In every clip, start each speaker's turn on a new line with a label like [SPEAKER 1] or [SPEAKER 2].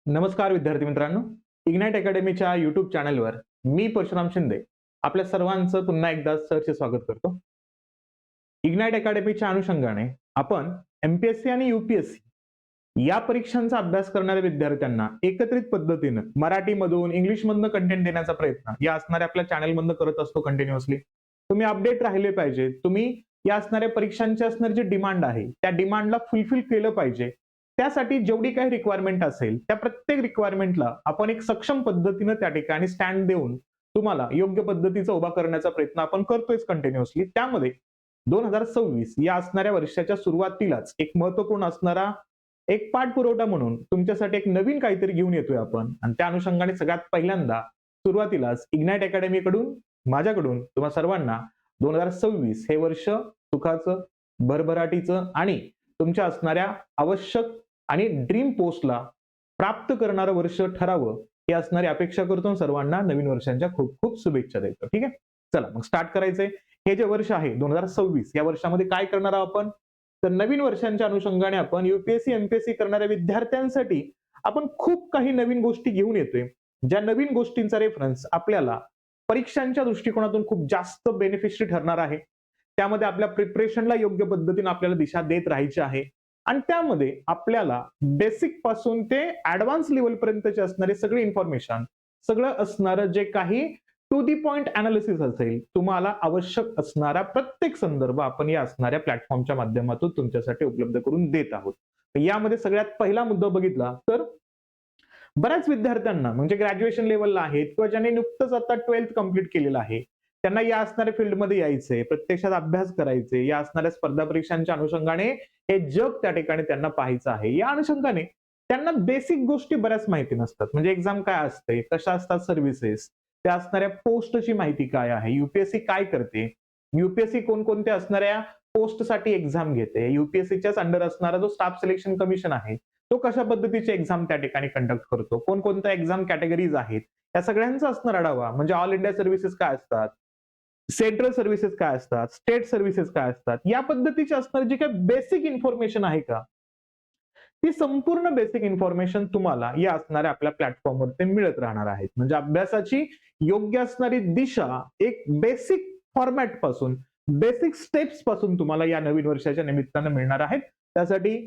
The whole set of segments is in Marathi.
[SPEAKER 1] नमस्कार विद्यार्थी मित्रांनो. इग्नाइट अकॅडमीच्या युट्यूब चॅनलवर मी परशुराम शिंदे आपल्या सर्वांचं पुन्हा एकदा सहर्ष स्वागत करतो. इग्नाइट अकॅडमीच्या अनुषंगाने आपण एमपीएससी आणि यूपीएससी या परीक्षांचा अभ्यास करणाऱ्या विद्यार्थ्यांना एकत्रित पद्धतीनं मराठीमधून इंग्लिशमधनं कंटेंट देण्याचा प्रयत्न या असणाऱ्या आपल्या चॅनलमधनं करत असतो कंटिन्युअसली. तुम्ही अपडेट राहिले पाहिजे, तुम्ही या असणाऱ्या परीक्षांची असणारी जी डिमांड आहे त्या डिमांडला फुलफिल केलं पाहिजे. त्यासाठी जेवढी काही रिक्वायरमेंट असेल त्या प्रत्येक रिक्वायरमेंटला आपण एक सक्षम पद्धतीनं त्या ठिकाणी स्टँड देऊन तुम्हाला योग्य पद्धतीचा उभा करण्याचा प्रयत्न आपण करतोय कंटिन्युअसली. त्यामध्ये 2026 या असणाऱ्या वर्षाच्या सुरुवातीलाच एक महत्वपूर्ण असणारा एक पाठपुरवठा म्हणून तुमच्यासाठी एक नवीन काहीतरी घेऊन येतोय आपण. आणि त्या अनुषंगाने सगळ्यात पहिल्यांदा सुरुवातीलाच इग्नाइट अकॅडमीकडून माझ्याकडून तुम्हा सर्वांना 2026 हे वर्ष सुखाचं, भरभराटीचं आणि तुमच्या असणाऱ्या आवश्यक आणि ड्रीम पोस्टला प्राप्त करणारं वर्ष ठरावं ही असणारी अपेक्षा करतो. सर्वांना नवीन वर्षांच्या खूप खूप शुभेच्छा देतो. ठीक आहे, चला मग स्टार्ट करायचंय. हे जे वर्ष आहे 2026 या वर्षामध्ये काय करणार आहोत आपण, तर नवीन वर्षांच्या अनुषंगाने आपण युपीएससी एमपीएससी करणाऱ्या विद्यार्थ्यांसाठी आपण खूप काही नवीन गोष्टी घेऊन येतोय. ज्या नवीन गोष्टींचा रेफरन्स आपल्याला परीक्षांच्या दृष्टिकोनातून खूप जास्त बेनिफिशियरी ठरणार आहे. त्यामध्ये आपल्या प्रिपरेशनला योग्य पद्धतीने आपल्याला दिशा देत राहायची आहे. आणि त्यामध्ये आपल्याला बेसिक पासून ते ऍडव्हान्स लेवल पर्यंतचे असणारे सगळे इन्फॉर्मेशन, सगळं असणारं जे काही टू दी पॉइंट अनालिसिस असेल, तुम्हाला आवश्यक असणारा प्रत्येक संदर्भ आपण या असणाऱ्या प्लॅटफॉर्मच्या माध्यमातून तुमच्यासाठी उपलब्ध करून देत आहोत. यामध्ये सगळ्यात पहिला मुद्दा बघितला तर बऱ्याच विद्यार्थ्यांना म्हणजे ग्रॅज्युएशन लेवलला आहेत किंवा ज्यांनी नुकतंच आता 12th कंप्लीट केलेलं आहे, त्यांना या असणाऱ्या फील्डमध्ये यायचंय, प्रत्यक्षात अभ्यास करायचे, या असणाऱ्या स्पर्धा परीक्षांच्या अनुषंगाने हे जग त्या ठिकाणी त्यांना पाहायचं आहे. या अनुषंगाने त्यांना बेसिक गोष्टी बऱ्याच माहिती नसतात. म्हणजे एक्झाम काय असते, कशा असतात सर्व्हिसेस, त्या असणाऱ्या पोस्टची माहिती काय आहे, युपीएससी काय करते, युपीएससी कोणकोणत्या असणाऱ्या पोस्टसाठी एक्झाम घेते, युपीएससीच्याच अंडर असणारा जो स्टाफ सिलेक्शन कमिशन आहे तो कशा पद्धतीचे एक्झाम त्या ठिकाणी कंडक्ट करतो, कोणकोणत्या एक्झाम कॅटेगरीज आहेत, या सगळ्यांचा असणार आढावा. म्हणजे ऑल इंडिया सर्व्हिसेस काय असतात, सेंट्रल सर्व्हिसेस काय असतात, स्टेट सर्व्हिसेस काय असतात, या पद्धतीची असणारी जी काही बेसिक इन्फॉर्मेशन आहे का, ती संपूर्ण बेसिक इन्फॉर्मेशन तुम्हाला या असणाऱ्या आपल्या प्लॅटफॉर्मवरती मिळत राहणार आहेत. म्हणजे अभ्यासाची योग्य असणारी दिशा एक बेसिक फॉर्मॅट पासून, बेसिक स्टेप्स पासून तुम्हाला या नवीन वर्षाच्या निमित्तानं मिळणार आहेत. त्यासाठी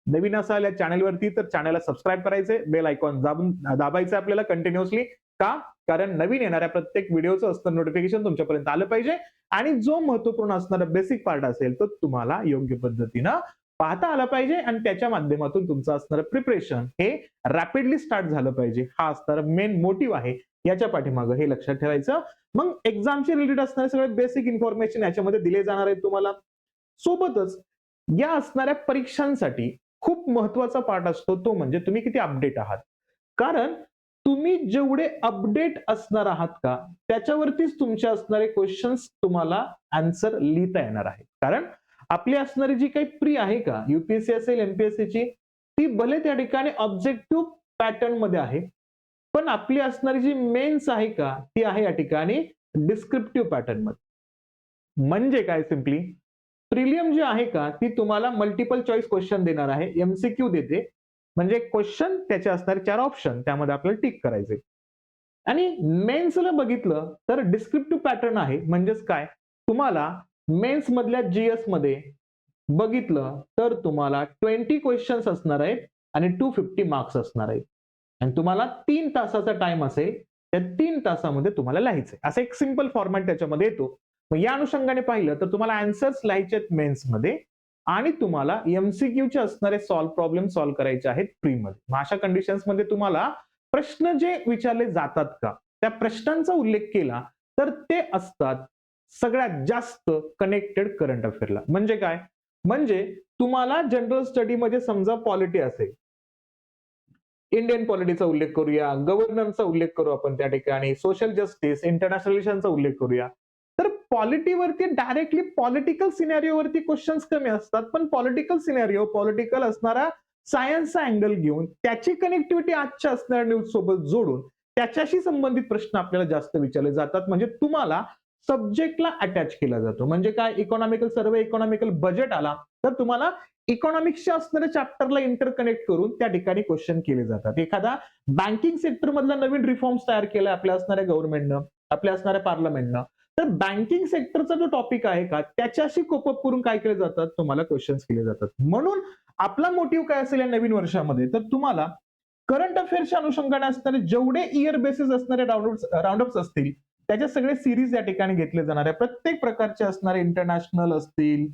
[SPEAKER 1] नवीन असाल या चॅनलवरती तर चॅनलला सबस्क्राईब करायचे, बेल आयकॉन दाबायचं आपल्याला कंटिन्युअसली. का? कारण नवीन येणाऱ्या प्रत्येक व्हिडिओचं असतं नोटिफिकेशन तुमच्यापर्यंत आलं पाहिजे आणि जो महत्वपूर्ण असणारा बेसिक पार्ट असेल तो तुम्हाला योग्य पद्धतीनं पाहता आला पाहिजे आणि त्याच्या माध्यमातून तुमचं असणारं प्रिपरेशन हे रॅपिडली स्टार्ट झालं पाहिजे. हा असणारा मेन मोटिव्ह आहे याच्या पाठीमागं, हे लक्षात ठेवायचं. मग एक्झामशी रिलेटेड असणारे सगळे बेसिक इन्फॉर्मेशन याच्यामध्ये दिले जाणार आहेत तुम्हाला. सोबतच या असणाऱ्या परीक्षांसाठी खूप महत्वाचा पार्ट असतो तो म्हणजे तुम्ही किती अपडेट आहात. कारण तुम्ही जेवढे अपडेट असणार आहात का, त्याच्यावरतीच तुमचे असणारे क्वेश्चन्स तुम्हाला आन्सर लिहिता येणार आहे. कारण आपली असणारी जी काही प्री आहे का, युपीएससी असेल एमपीएससीची, ती भले त्या ठिकाणी ऑब्जेक्टिव्ह पॅटर्न मध्ये आहे, पण आपली असणारी जी मेन्स आहे का, ती आहे या ठिकाणी डिस्क्रिप्टिव्ह पॅटर्न मध्ये. म्हणजे काय, सिम्पली प्रिलियम जी आहे का ती तुम्हाला मल्टिपल चॉईस क्वेश्चन देणार आहे, एमसीक्यू देते. म्हणजे क्वेश्चन त्याचे असणारे 4 ऑप्शन, त्यामध्ये आपल्याला टिक करायचे. आणि मेन्सला बघितलं तर डिस्क्रिप्टिव्ह पॅटर्न आहे. म्हणजेच काय, तुम्हाला मेन्स मधल्या जीएस मध्ये बघितलं तर तुम्हाला 20 क्वेश्चन्स असणार आहेत आणि 250 मार्क्स असणार आहेत. आणि तुम्हाला 3 तासाचा टाइम असेल, त्या 3 तासामध्ये तुम्हाला लिहायचंय. असं एक सिंपल फॉर्मॅट त्याच्यामध्ये येतो. मग या अनुषंगाने पाहिलं तर तुम्हाला आन्सर्स लिहायचे आहेत मेन्स मध्ये आणि तुम्हाला एमसीक्यूचे असणारे प्रॉब्लेम सॉल्व्ह करायचे आहेत प्री मध्ये. मग अशा कंडिशन्स मध्ये तुम्हाला प्रश्न जे विचारले जातात का, त्या प्रश्नांचा उल्लेख केला तर ते असतात सगळ्यात जास्त कनेक्टेड करंट अफेअरला. म्हणजे काय, म्हणजे तुम्हाला जनरल स्टडी मध्ये समजा पॉलिटी असेल, इंडियन पॉलिटीचा उल्लेख करूया, गव्हर्नन्सचा उल्लेख करू आपण त्या ठिकाणी, सोशल जस्टिस, इंटरनॅशनल रिलेशनचा उल्लेख करूया, तर पॉलिटीवरती डायरेक्टली पॉलिटिकल सिनेरिओवरती क्वेश्चन्स कमी असतात. पण पॉलिटिकल सिनेरिओ, पॉलिटिकल असणारा सायन्सचा अँगल घेऊन त्याची कनेक्टिव्हिटी आजच्या असणाऱ्या न्यूज सोबत जोडून त्याच्याशी संबंधित प्रश्न आपल्याला जास्त विचारले जातात. म्हणजे तुम्हाला सब्जेक्टला अटॅच केला जातो. म्हणजे काय, इकॉनॉमिकल सर्वे, इकॉनॉमिकल बजेट आला तर तुम्हाला इकॉनॉमिक्सच्या असणाऱ्या चॅप्टरला इंटरकनेक्ट करून त्या ठिकाणी क्वेश्चन केले जातात. एखादा बँकिंग सेक्टर मधला नवीन रिफॉर्म्स तयार केला आपल्या असणाऱ्या गव्हर्नमेंटनं, आपल्या असणाऱ्या पार्लमेंटनं, तर बँकिंग सेक्टरचा जो टॉपिक आहे का त्याच्याशी कोपअप करून काय केले जातात, तुम्हाला क्वेश्चन्स केले जातात. म्हणून आपला मोटिव्ह काय असेल या नवीन वर्षामध्ये, तर तुम्हाला करंट अफेअर्सच्या अनुषंगाने असणारे जेवढे इयर बेसिस असणारे राऊंडअप्स असतील त्याच्या सगळे सिरीज या ठिकाणी घेतले जाणार आहे. प्रत्येक प्रकारचे असणारे इंटरनॅशनल असतील,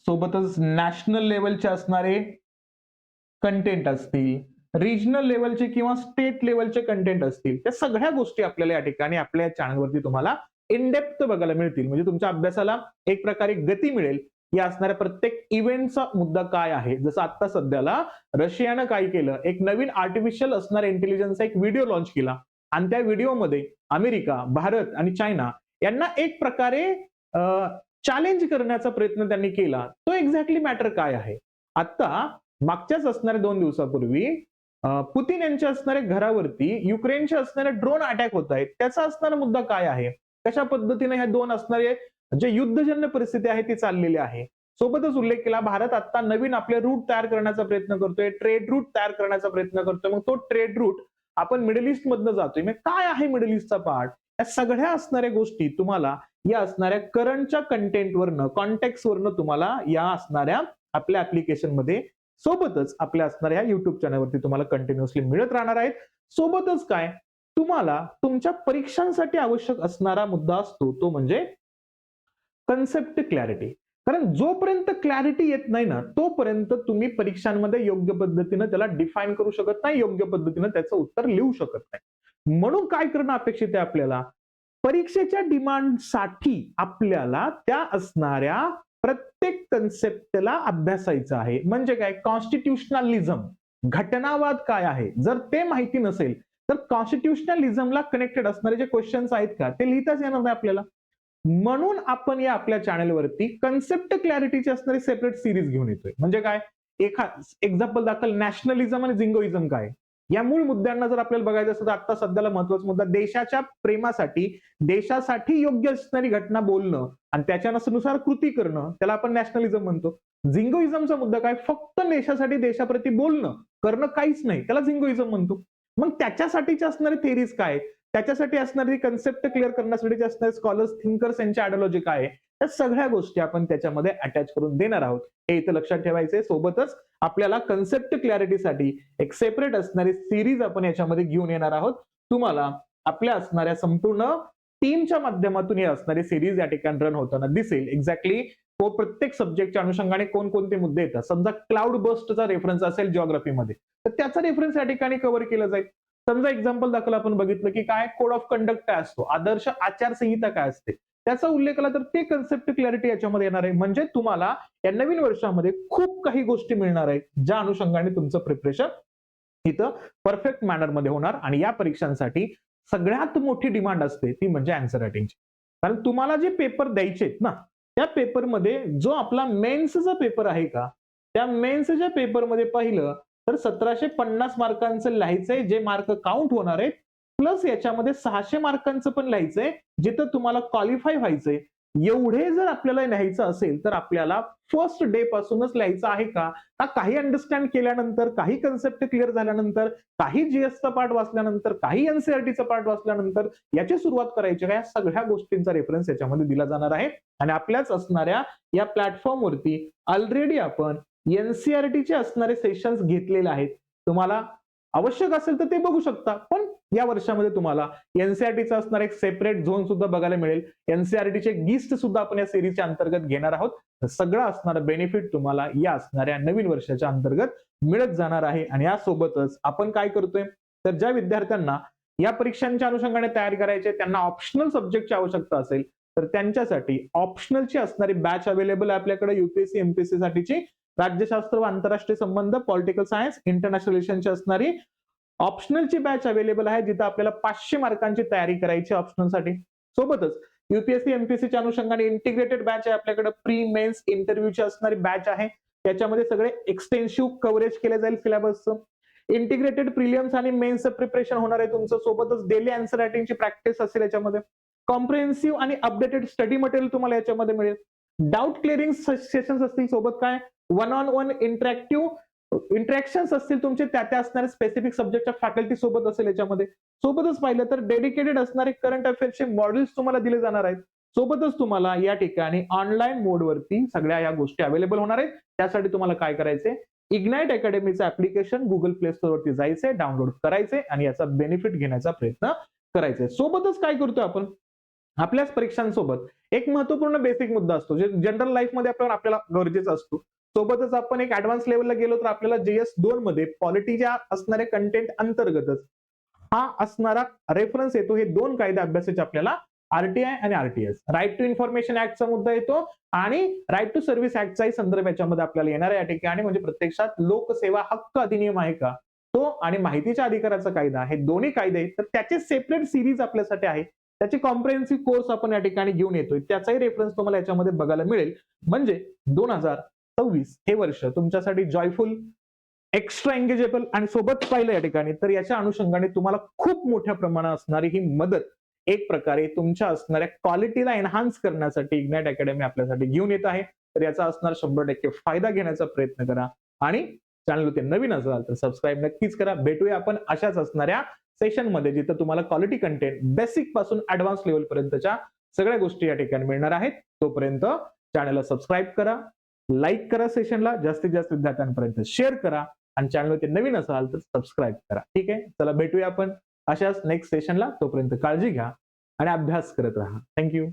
[SPEAKER 1] सोबतच नॅशनल लेवलचे असणारे कंटेंट असतील, रिजनल लेवलचे किंवा स्टेट लेवलचे कंटेंट असतील, त्या सगळ्या गोष्टी आपल्याला या ठिकाणी आपल्या चॅनलवरती तुम्हाला इन डेप्थ बघायला मिळतील. म्हणजे तुमच्या अभ्यासाला एक प्रकारे गती मिळेल. या असणाऱ्या प्रत्येक इव्हेंटचा मुद्दा काय आहे, जसं आता सध्याला रशियानं काय केलं, एक नवीन आर्टिफिशियल असणाऱ्या इंटेलिजन्सचा एक व्हिडिओ लॉन्च केला आणि त्या व्हिडिओमध्ये अमेरिका, भारत आणि चायना यांना एक प्रकारे चॅलेंज करण्याचा प्रयत्न त्यांनी केला. तो एक्झॅक्टली मॅटर काय आहे, आता मागच्याच असणाऱ्या 2 दिवसापूर्वी पुतीन यांच्या असणाऱ्या घरावरती युक्रेनचे असणारे ड्रोन अटॅक होत आहेत. त्याचा असणारा मुद्दा काय आहे, कशा पद्धतीने ह्या दोन असणारे जे युद्धजन्य परिस्थिती आहे ती चाललेली आहे. सोबतच उल्लेख केला, भारत आता नवीन आपले रूट तयार करण्याचा प्रयत्न करतोय, ट्रेड रूट तयार करण्याचा प्रयत्न करतोय. मग तो ट्रेड रूट आपण मिडल ईस्ट मधनं जातोय, मग काय आहे मिडल ईस्टचा पार्ट, या सगळ्या असणाऱ्या गोष्टी तुम्हाला या असणाऱ्या करंटच्या कंटेंटवरनं, कॉन्टेक्स्टवरनं तुम्हाला या असणाऱ्या आपल्या ऍप्लिकेशन मध्ये सोबतच आपल्या असणाऱ्या युट्यूब चॅनलवरती तुम्हाला कंटिन्युअसली मिळत राहणार आहेत. सोबतच काय, तुम्हाला तुमच्या परीक्षांसाठी आवश्यक असणारा मुद्दा असतो तो म्हणजे कन्सेप्ट क्लॅरिटी. कारण जोपर्यंत क्लॅरिटी येत नाही ना, तोपर्यंत तुम्ही परीक्षांमध्ये योग्य पद्धतीने त्याला डिफाईन करू शकत नाही, योग्य पद्धतीने त्याचं उत्तर लिहू शकत नाही. म्हणून काय करणं अपेक्षित आहे आपल्याला, परीक्षेच्या डिमांडसाठी आपल्याला त्या असणाऱ्या प्रत्येक कन्सेप्टला अभ्यासायचं आहे. म्हणजे काय, कॉन्स्टिट्युशनलिझम, घटनावाद काय आहे, जर ते माहिती नसेल तर कॉन्स्टिट्युशनलिझमला कनेक्टेड असणारे जे क्वेश्चन्स आहेत का ते लिहिताच येणार नाही आपल्याला. म्हणून आपण या आपल्या चॅनलवरती कन्सेप्ट क्लॅरिटीची असणारी सेपरेट सिरीज घेऊन येतोय. म्हणजे काय, एक्झाम्पल दाखल नॅशनलिझम आणि जिंगोइझम काय, या मूळ मुद्द्यांना जर आपल्याला बघायचं असेल तर आता सध्याला महत्वाचा मुद्दा देशाच्या प्रेमासाठी, देशासाठी योग्य असणारी घटना बोलणं आणि त्याच्यानुसार कृती करणं, त्याला आपण नॅशनलिझम म्हणतो. जिंगोइझमचा मुद्दा काय, फक्त देशासाठी देशाप्रती बोलणं करणं काहीच नाही, त्याला जिंगोइझम म्हणतो. मग त्याच्यासाठीच्या असणारे थेरीज काय, त्याच्यासाठी असणारी कन्सेप्ट क्लिअर करण्यासाठी असणारे स्कॉलर्स, थिंकर्स यांची आयडियोलॉजी काय आहे, त्या सगळ्या गोष्टी आपण त्याच्यामध्ये अटॅच करून देणार आहोत. हे इथं लक्षात ठेवायचंय. सोबतच आपल्याला कन्सेप्ट क्लॅरिटीसाठी एक सेपरेट असणारी सिरीज आपण याच्यामध्ये घेऊन येणार आहोत. तुम्हाला आपल्या असणाऱ्या संपूर्ण टीमच्या माध्यमातून ही असणारी सिरीज या ठिकाणी रन होताना दिसेल. एक्झॅक्टली प्रत्येक सब्जेक्टच्या अनुषंगाने कोणकोणते मुद्दे येतात. समजा क्लाउड बस्टचा रेफरन्स असेल जिओग्राफीमध्ये, तर त्याचा रेफरन्स या ठिकाणी कव्हर केला जाईल. समजा एक्झाम्पल दाखल आपण बघितलं की काय, कोड ऑफ कंडक्ट काय असतो, आदर्श आचारसंहिता काय असते, त्याचा उल्लेख केला तर ते कन्सेप्ट क्लॅरिटी याच्यामध्ये येणार आहे. म्हणजे तुम्हाला या नवीन वर्षामध्ये खूप काही गोष्टी मिळणार आहेत ज्या अनुषंगाने तुमचं प्रिपरेशन इथं परफेक्ट मॅनर मध्ये होणार. आणि या परीक्षांसाठी सगळ्यात मोठी डिमांड असते ती म्हणजे आन्सर रायटिंगची. कारण तुम्हाला जे पेपर द्यायचे आहेत ना, त्या पेपरमध्ये जो आपला मेन्सचा पेपर आहे का, त्या मेन्सच्या पेपरमध्ये पाहिलं तर 1750 मार्कांचं लिहायचंय, जे मार्क काउंट होणार आहेत, प्लस याच्यामध्ये 600 मार्कांचं पण लिहायचंय जिथं तुम्हाला क्वालिफाय व्हायचंय. एवढे जर आपल्याला लिहायचं असेल तर आपल्याला फर्स्ट डे पासूनच लिहायचं आहे का, काही अंडरस्टँड केल्यानंतर, काही कन्सेप्ट क्लिअर झाल्यानंतर, काही जीएसचा पार्ट वाचल्यानंतर, काही एनसीईआरटीचा पार्ट वाचल्यानंतर याची सुरुवात करायची का, या सगळ्या गोष्टींचा रेफरन्स याच्यामध्ये दिला जाणार आहे. आणि आपल्याच असणाऱ्या या प्लॅटफॉर्मवरती ऑलरेडी आपण एनसीईआरटीचे असणारे सेशन्स घेतलेले आहेत. तुम्हाला आवश्यक असेल तर ते बघू शकता. पण या वर्षामध्ये तुम्हाला एनसीईआरटीचा असणारा एक सेपरेट झोन सुद्धा बघायला मिळेल. एनसीईआरटीचे गिस्ट सुद्धा आपण या सिरीजच्या अंतर्गत घेणार आहोत. सगळं असणारं बेनिफिट तुम्हाला या असणाऱ्या नवीन वर्षाच्या अंतर्गत मिळत जाणार आहे. आणि यासोबतच आपण काय करतोय, तर ज्या विद्यार्थ्यांना या परीक्षांच्या अनुषंगाने तयार करायचे, त्यांना ऑप्शनल सब्जेक्टची आवश्यकता असेल तर त्यांच्यासाठी ऑप्शनलची असणारी बॅच अवेलेबल आहे आपल्याकडे. युपीएससी एमपीएससी साठीची राज्यशास्त्र व आंतरराष्ट्रीय संबंध, पॉलिटिकल सायन्स, इंटरनॅशनल रिलेशनची असणारी ऑप्शनलची बॅच अवेलेबल आहे, जिथं आपल्याला 500 मार्कांची तयारी करायची ऑप्शनलसाठी. सोबतच युपीएससी एमपीएससीच्या अनुषंगाने इंटिग्रेटेड बॅच आहे आपल्याकडे. प्री मेन्स इंटरव्ह्यूची असणारी बॅच आहे, त्याच्यामध्ये सगळे एक्सटेन्सिव्ह कव्हरेज केले जाईल सिलेबसचं. इंटिग्रेटेड प्रिलियम्स आणि मेन्सचं प्रिपरेशन होणार आहे तुमचं. सोबतच डेली आन्सर रायटिंगची प्रॅक्टिस असेल याच्यामध्ये. कॉम्प्रिहेन्सिव्ह आणि अपडेटेड स्टडी मटेरियल तुम्हाला याच्यामध्ये मिळेल. डाऊट क्लिअरिंग सेशन्स असतील, सोबत काय वन ऑन वन इंटरॅक्शन्स असतील तुमचे त्या असणाऱ्या स्पेसिफिक सब्जेक्टच्या फॅकल्टी सोबत असेल याच्यामध्ये. सोबतच पाहिलं तर डेडिकेटेड असणारे करंट अफेअर्सचे मॉड्यूल्स तुम्हाला दिले जाणार आहेत. सोबतच तुम्हाला या ठिकाणी ऑनलाईन मोडवरती सगळ्या या गोष्टी अवेलेबल होणार आहेत. त्यासाठी तुम्हाला काय करायचंय, इग्नाइट अकॅडमीचं ऍप्लिकेशन गुगल प्ले स्टोर वरती जायचंय, डाउनलोड करायचंय आणि याचा बेनिफिट घेण्याचा प्रयत्न करायचंय. सोबतच काय करतोय आपण, आपल्याच परीक्षांसोबत एक महत्वपूर्ण बेसिक मुद्दा असतो जे जनरल लाईफ मध्ये आपल्याला गरजेचा असतो. सोबतच आपण एक ऍडव्हान्स लेवलला गेलो तर आपल्याला JS 2 मध्ये पॉलिटीच्या असणाऱ्या कंटेंट अंतर्गतच हा असणारा रेफरन्स येतो. हे दोन कायदे अभ्यासाचे आपल्याला RTI आणि RTS, राईट टू इन्फॉर्मेशन ऍक्टचा मुद्दा येतो आणि राईट टू सर्व्हिस ऍक्टचाही संदर्भ याच्यामध्ये आपल्याला येणार आहे या ठिकाणी. म्हणजे प्रत्यक्षात लोकसेवा हक्क अधिनियम आहे का तो आणि माहितीच्या अधिकाराचा कायदा, हे दोन्ही कायदे आहेत तर त्याचे सेपरेट सिरीज आपल्यासाठी आहे. त्याचे कॉम्प्रिहेन्सिव्ह कोर्स आपण या ठिकाणी घेऊन येतोय, त्याचाही रेफरन्स तुम्हाला याच्यामध्ये बघायला मिळेल. म्हणजे 2026 हे वर्ष तुमच्यासाठी जॉयफुल, एक्स्ट्रा एंगेजेबल आणि सोबत पाहिलं या ठिकाणी तर याच्या अनुषंगाने तुम्हाला खूप मोठ्या प्रमाणात असणारी ही मदत एक प्रकारे तुमच्या असणाऱ्या क्वालिटीला एनहान्स करण्यासाठी इग्नाइट अकॅडमी आपल्यासाठी घेऊन येत आहे. तर याचा असणार 100% फायदा घेण्याचा प्रयत्न करा आणि चॅनलवरती नवीन असाल तर सबस्क्राईब नक्कीच करा. भेटूया आपण अशाच असणाऱ्या सेशन मध्ये जिथं तुम्हाला क्वालिटी कंटेंट बेसिक पासून ऍडव्हान्स लेवल पर्यंतच्या सगळ्या गोष्टी या ठिकाणी मिळणार आहेत. तोपर्यंत चॅनलला सबस्क्राईब करा, लाईक करा, सेशनला जास्तीत जास्त विद्यार्थ्यांपर्यंत शेअर करा आणि चॅनलवरती नवीन असाल तर सबस्क्राईब करा. ठीक आहे, चला भेटूया आपण अशाच नेक्स्ट सेशनला. तोपर्यंत काळजी घ्या आणि अभ्यास करत राहा. थँक्यू.